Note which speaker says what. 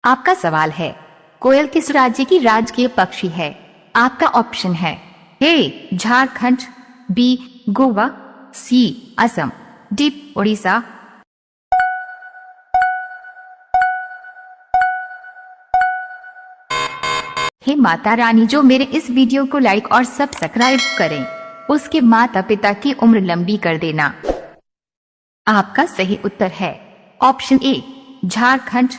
Speaker 1: आपका सवाल है, कोयल किस राज्य की राजकीय पक्षी है? आपका ऑप्शन है ए झारखंड, बी गोवा, सी असम, डी उड़ीसा। हे माता रानी, जो मेरे इस वीडियो को लाइक और सब्सक्राइब करें उसके माता पिता की उम्र लंबी कर देना। आपका सही उत्तर है ऑप्शन ए झारखंड।